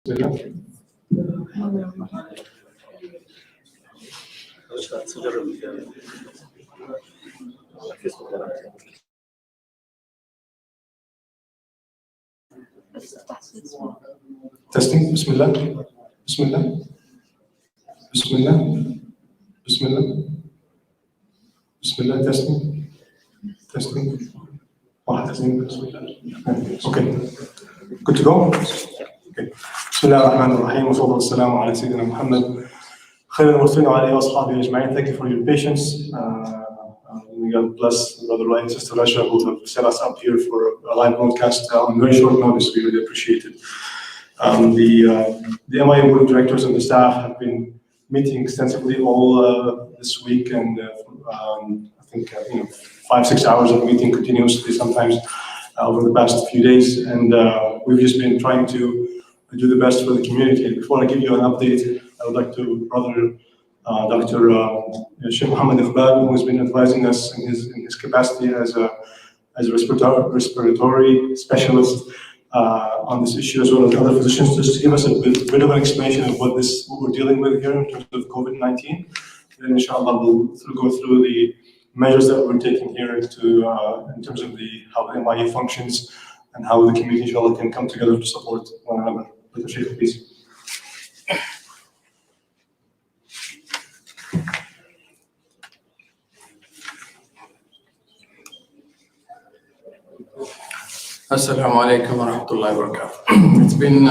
Testing. Bismillah. Bismillah. Bismillah. Bismillah. Bismillah. Testing. Testing. Okay. Good to go? Okay. Bismillah ar-Rahman ar-Rahim. Wa sallallahu wassalamu ala Sayyidina Muhammad. Khayr al-Mursalin wa alayhi wa ashabihi ajma'in. Thank you for your patience. May God bless Brother Rai and Sister Rasha who have set us up here for a live broadcast on very short notice. We really appreciate it. The MIA board of directors and the staff have been meeting extensively all this week, and I think 5-6 hours of meeting continuously sometimes over the past few days, and we've just been trying to do the best for the community. Before I give you an update, I would like to Brother Dr. Sheikh Muhammad Iqbal, who has been advising us in his capacity as a respiratory specialist on this issue, as well as other physicians, just to give us a bit of an explanation of what we're dealing with here in terms of COVID-19. Then inshallah we'll go through the measures that we're taking here in terms of how the MIA functions and how the community inshallah can come together to support one another. With the Sheikh, please. Assalamu alaikum wa rahmatullahi wa barakatuh. It's been,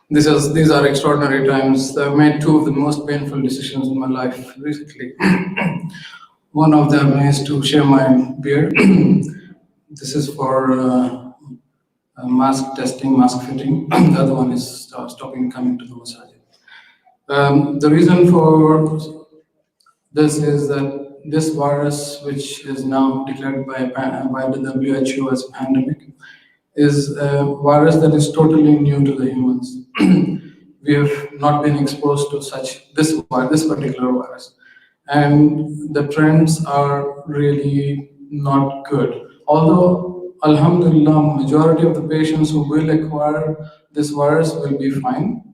these are extraordinary times. I've made two of the most painful decisions in my life recently. One of them is to shave my beard. This is for mask testing, mask fitting. The other one is stopping coming to the masajid. The reason for this is that this virus, which is now declared by the WHO as a pandemic, is a virus that is totally new to the humans. We have not been exposed to this particular virus, and the trends are really not good. Although, alhamdulillah, majority of the patients who will acquire this virus will be fine.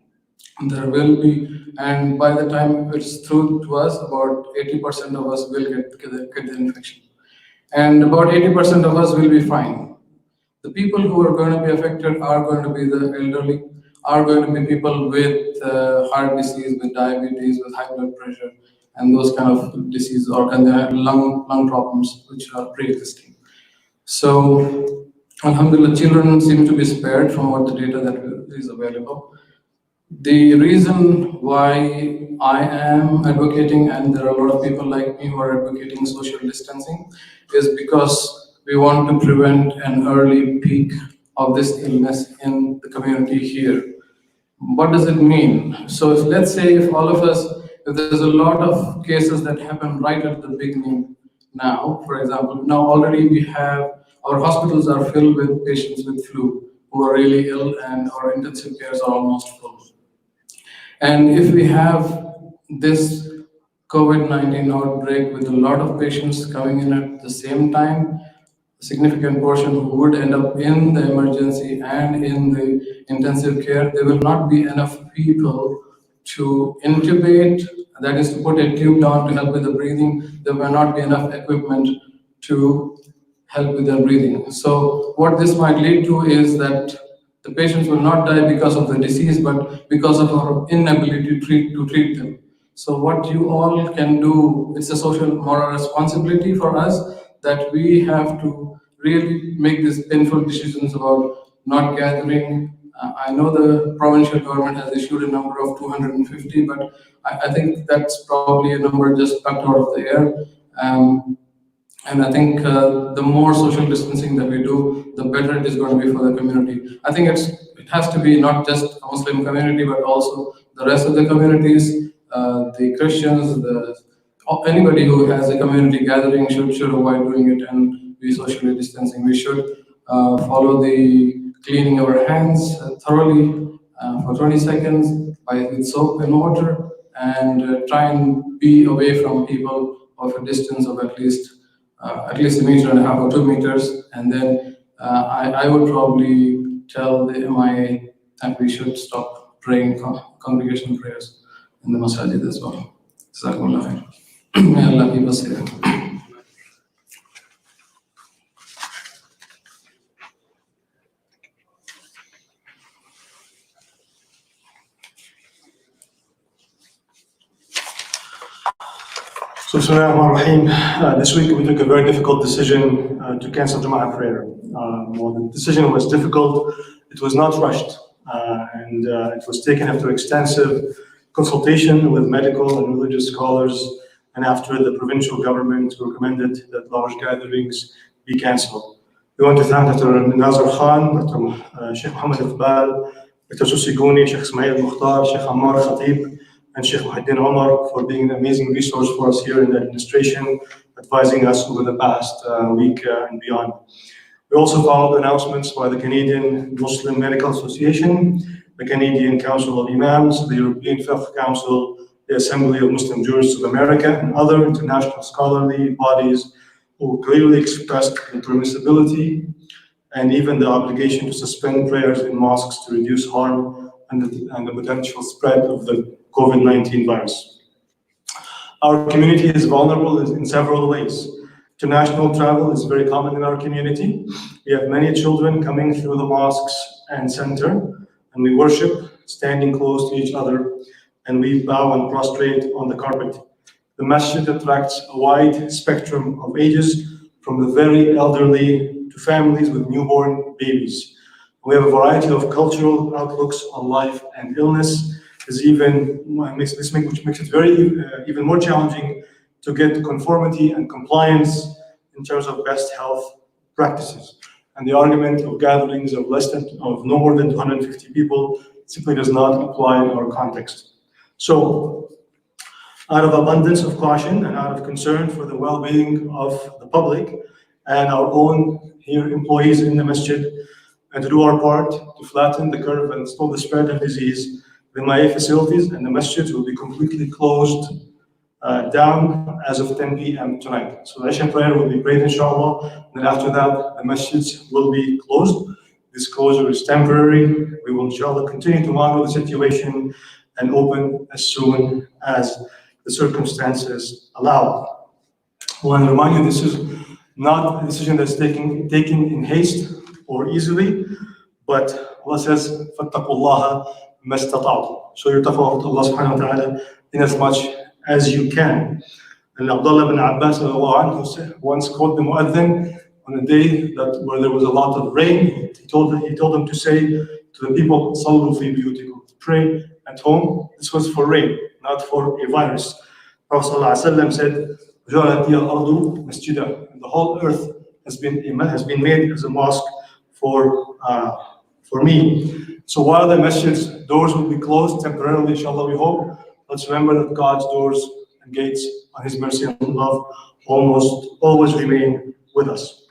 There will be, and by the time it's through to us, about 80% of us will get the infection, and about 80% of us will be fine. The people who are going to be affected are going to be the elderly, are going to be people with heart disease, with diabetes, with high blood pressure, and those kind of diseases, and the lung problems which are pre-existing. So, alhamdulillah, children seem to be spared from what the data that is available. The reason why I am advocating, and there are a lot of people like me who are advocating social distancing, is because we want to prevent an early peak of this illness in the community here. What does it mean? So let's say if there's a lot of cases that happen right at the beginning now, for example, now already our hospitals are filled with patients with flu who are really ill, and our intensive cares are almost full. And if we have this COVID-19 outbreak with a lot of patients coming in at the same time, a significant portion who would end up in the emergency and in the intensive care, there will not be enough people to intubate, that is to put a tube down to help with the breathing. There will not be enough equipment to help with their breathing. So what this might lead to is that the patients will not die because of the disease, but because of our inability to treat them. So what you all can do, it's a social moral responsibility for us that we have to really make these painful decisions about not gathering. I know the provincial government has issued a number of 250, but I think that's probably a number just plucked out of the air. And I think the more social distancing that we do, the better it is going to be for the community. I think it has to be not just a Muslim community, but also the rest of the communities, the Christians, anybody who has a community gathering should avoid doing it and be socially distancing. We should follow the cleaning our hands thoroughly for 20 seconds with soap and water, and try and be away from people of a distance of at least 1.5 meters or 2 meters. And then I would probably tell the MIA and we should stop praying congregational prayers in the masajid as well. Jazakumullah khair. May Allah keep us here. So, this week we took a very difficult decision to cancel Jum'ah prayer. Well, the decision was difficult, it was not rushed, and it was taken after extensive consultation with medical and religious scholars, and after the provincial government recommended that large gatherings be cancelled. We want to thank Dr. Nazar Khan, Dr. Sheikh Muhammad Iqbal, Dr. Susi Gouni, Sheikh Ismail Mukhtar, Sheikh Ammar Khatib, and Sheikh Muhaddin Omar for being an amazing resource for us here in the administration, advising us over the past week and beyond. We also followed announcements by the Canadian Muslim Medical Association, the Canadian Council of Imams, the European Fiqh Council, the Assembly of Muslim Jurists of America, and other international scholarly bodies who clearly expressed the permissibility and even the obligation to suspend prayers in mosques to reduce harm and the potential spread of the COVID-19 virus. Our community is vulnerable in several ways. International travel is very common in our community. We have many children coming through the mosques and center, and we worship standing close to each other, and we bow and prostrate on the carpet. The masjid attracts a wide spectrum of ages, from the very elderly to families with newborn babies. We have a variety of cultural outlooks on life and illness, which makes it very even more challenging to get conformity and compliance in terms of best health practices. And the argument of gatherings of no more than 250 people simply does not apply in our context. So, out of abundance of caution and out of concern for the well-being of the public and our own employees in the masjid, and to do our part to flatten the curve and stop the spread of disease, the MIA facilities and the masjids will be completely closed down as of 10 p.m. tonight. So the Isha prayer will be prayed, inshallah, and then after that, the masjids will be closed. This closure is temporary. We will, inshallah, continue to monitor the situation and open as soon as the circumstances allow. I want to remind you, this is not a decision that's taken in haste or easily, but Allah says, فَاتَّقُوا اللَّهَ مَا اسْتَطَعْتُمْ. Show your taqwa to Allah subhanahu wa ta'ala in as much as you can. And Abdullah bin Abbas once called the mu'adhin on a day where there was a lot of rain. He told them to say to the people, صَلُّوا فِي بِيُوتِكُمْ, pray at home. This was for rain, not for a virus. Prophet ﷺ said, جَعَلَتْ لِيَ الْأَرْضُ مَسْجِدًا. The whole earth has been made as a mosque for me. So while the masjid's doors will be closed temporarily, inshallah, we hope, let's remember that God's doors and gates on His mercy and love almost always remain with us.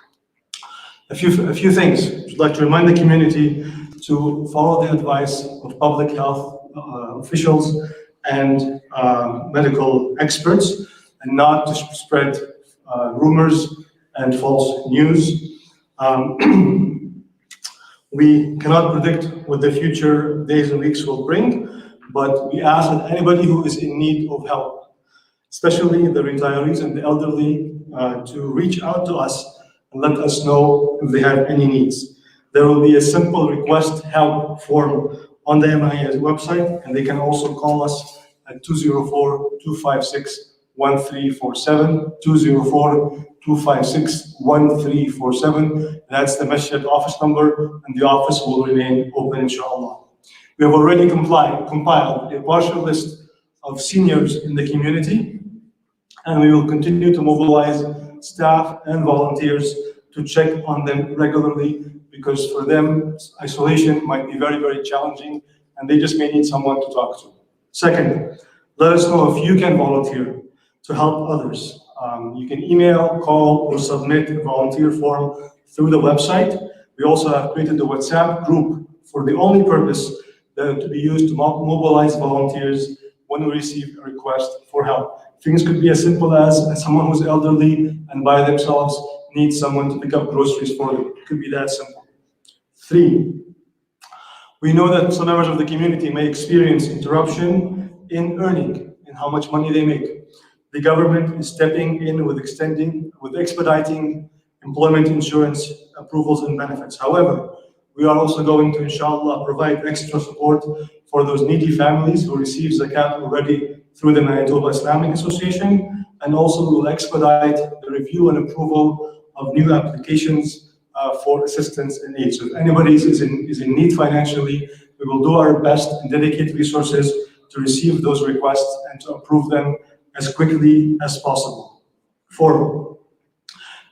A few things. I'd like to remind the community to follow the advice of public health officials and medical experts, and not to spread rumors and false news. We cannot predict what the future days and weeks will bring, but we ask that anybody who is in need of help, especially the retirees and the elderly, to reach out to us and let us know if they have any needs. There will be a simple request help form on the MIA's website, and they can also call us at 204-256-1347, 204-256-1347. That's the masjid office number, and the office will remain open, inshallah. We have already compiled a partial list of seniors in the community, and we will continue to mobilize staff and volunteers to check on them regularly, because for them, isolation might be very, very challenging, and they just may need someone to talk to. Second, let us know if you can volunteer to help others. You can email, call, or submit a volunteer form through the website. We also have created a WhatsApp group for the only purpose to be used to mobilize volunteers when we receive a request for help. Things could be as simple as someone who's elderly and by themselves needs someone to pick up groceries for them. It could be that simple. 3, We know that some members of the community may experience interruption in earning, in how much money they make. The government is stepping in with expediting employment insurance approvals and benefits. However, we are also going to, inshallah, provide extra support for those needy families who receive zakat already through the Manitoba Islamic Association, and also we will expedite the review and approval of new applications for assistance and aid. So if anybody is in need financially, we will do our best and dedicate resources to receive those requests and to approve them as quickly as possible. 4,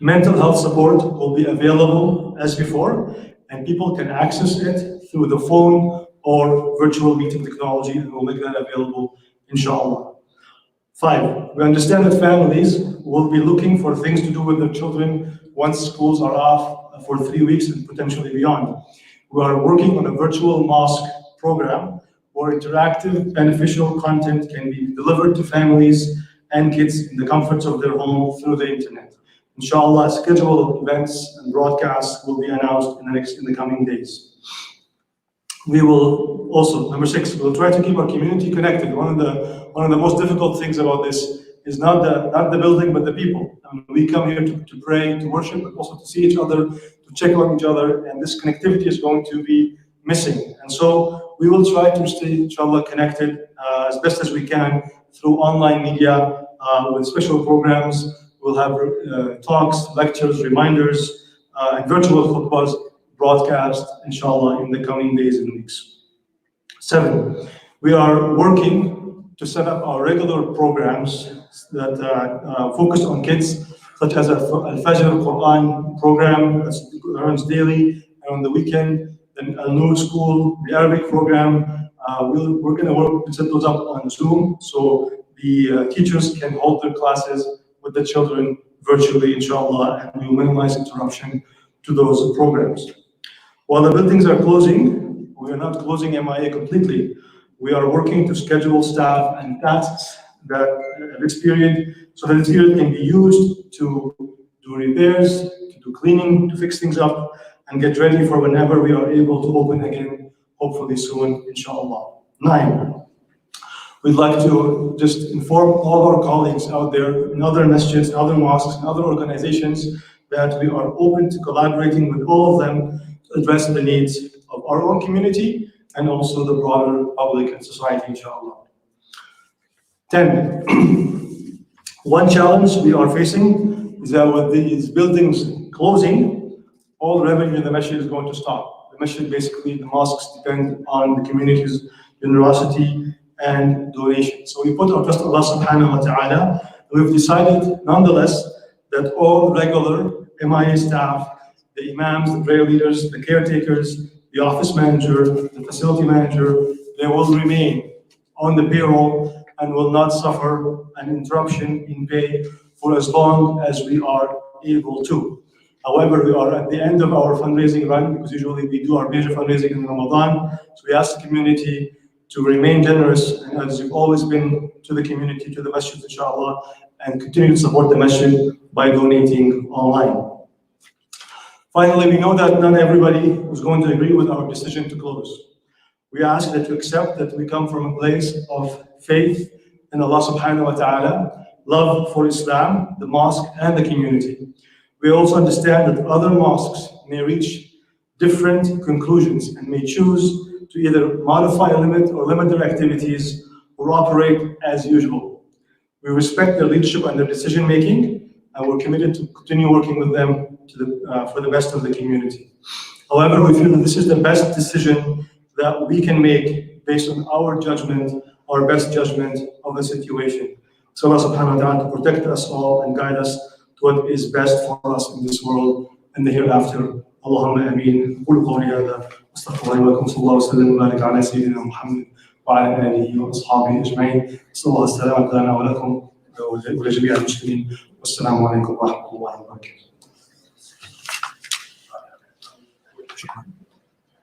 mental health support will be available as before, and people can access it through the phone or virtual meeting technology, and we'll make that available, inshallah. 5, we understand that families will be looking for things to do with their children once schools are off for 3 weeks and potentially beyond. We are working on a virtual mosque program where interactive, beneficial content can be delivered to families and kids in the comforts of their home through the internet. Inshallah, a schedule of events and broadcasts will be announced in the coming days. We will also, number 6, we'll try to keep our community connected. One of the most difficult things about this is not the building, but the people. I mean, we come here to pray, to worship, but also to see each other, to check on each other, and this connectivity is going to be missing. And so we will try to stay, inshallah, connected as best as we can through online media with special programs. We'll have talks, lectures, reminders, and virtual khutbahs broadcast, inshallah, in the coming days and weeks. 7, we are working to set up our regular programs that focus on kids, such as Al-Fajr Quran program that runs daily and on the weekend, then Al-Noor School, the Arabic program. We're going to work to set those up on Zoom so the teachers can hold their classes with the children virtually, inshallah, and we will minimize interruption to those programs. While the buildings are closing, we are not closing MIA completely. We are working to schedule staff and tasks that this period, so that this period can be used to do repairs, to do cleaning, to fix things up, and get ready for whenever we are able to open again, hopefully soon, inshallah. 9, we'd like to just inform all our colleagues out there in other masjids, other mosques, and other organizations that we are open to collaborating with all of them to address the needs of our own community and also the broader public and society, inshallah. 10, one challenge we are facing is that with these buildings closing, all revenue in the masjid is going to stop. The masjid, basically, the mosques depend on the community's generosity and donation. So we put our trust in Allah subhanahu wa ta'ala. We've decided, nonetheless, that all regular MIA staff, the imams, the prayer leaders, the caretakers, the office manager, the facility manager, they will remain on the payroll and will not suffer an interruption in pay for as long as we are able to. However, we are at the end of our fundraising run because usually we do our major fundraising in Ramadan. So we ask the community to remain generous, and as you've always been to the community, to the masjid, inshallah, and continue to support the masjid by donating online. Finally, we know that not everybody is going to agree with our decision to close. We ask that you accept that we come from a place of faith in Allah subhanahu wa ta'ala, love for Islam, the mosque, and the community. We also understand that other mosques may reach different conclusions and may choose to either modify a limit or limit their activities or operate as usual. We respect their leadership and their decision making, and we're committed to continue working with them for the best of the community. However, we feel that this is the best decision that we can make based on our judgment, our best judgment of the situation. So Allah subhanahu wa ta'ala to protect us all and guide us to what is best for us in this world and the hereafter. Allahumma ameen. قولوا قولي هذا واستغفر الله لكم صلى الله وسلم وبارك على سيدنا محمد وعلى آله وأصحابه أجمعين. صلى الله السلامة لنا ولكم ولجميع المسلمين. والسلام عليكم ورحمة الله وبركاته.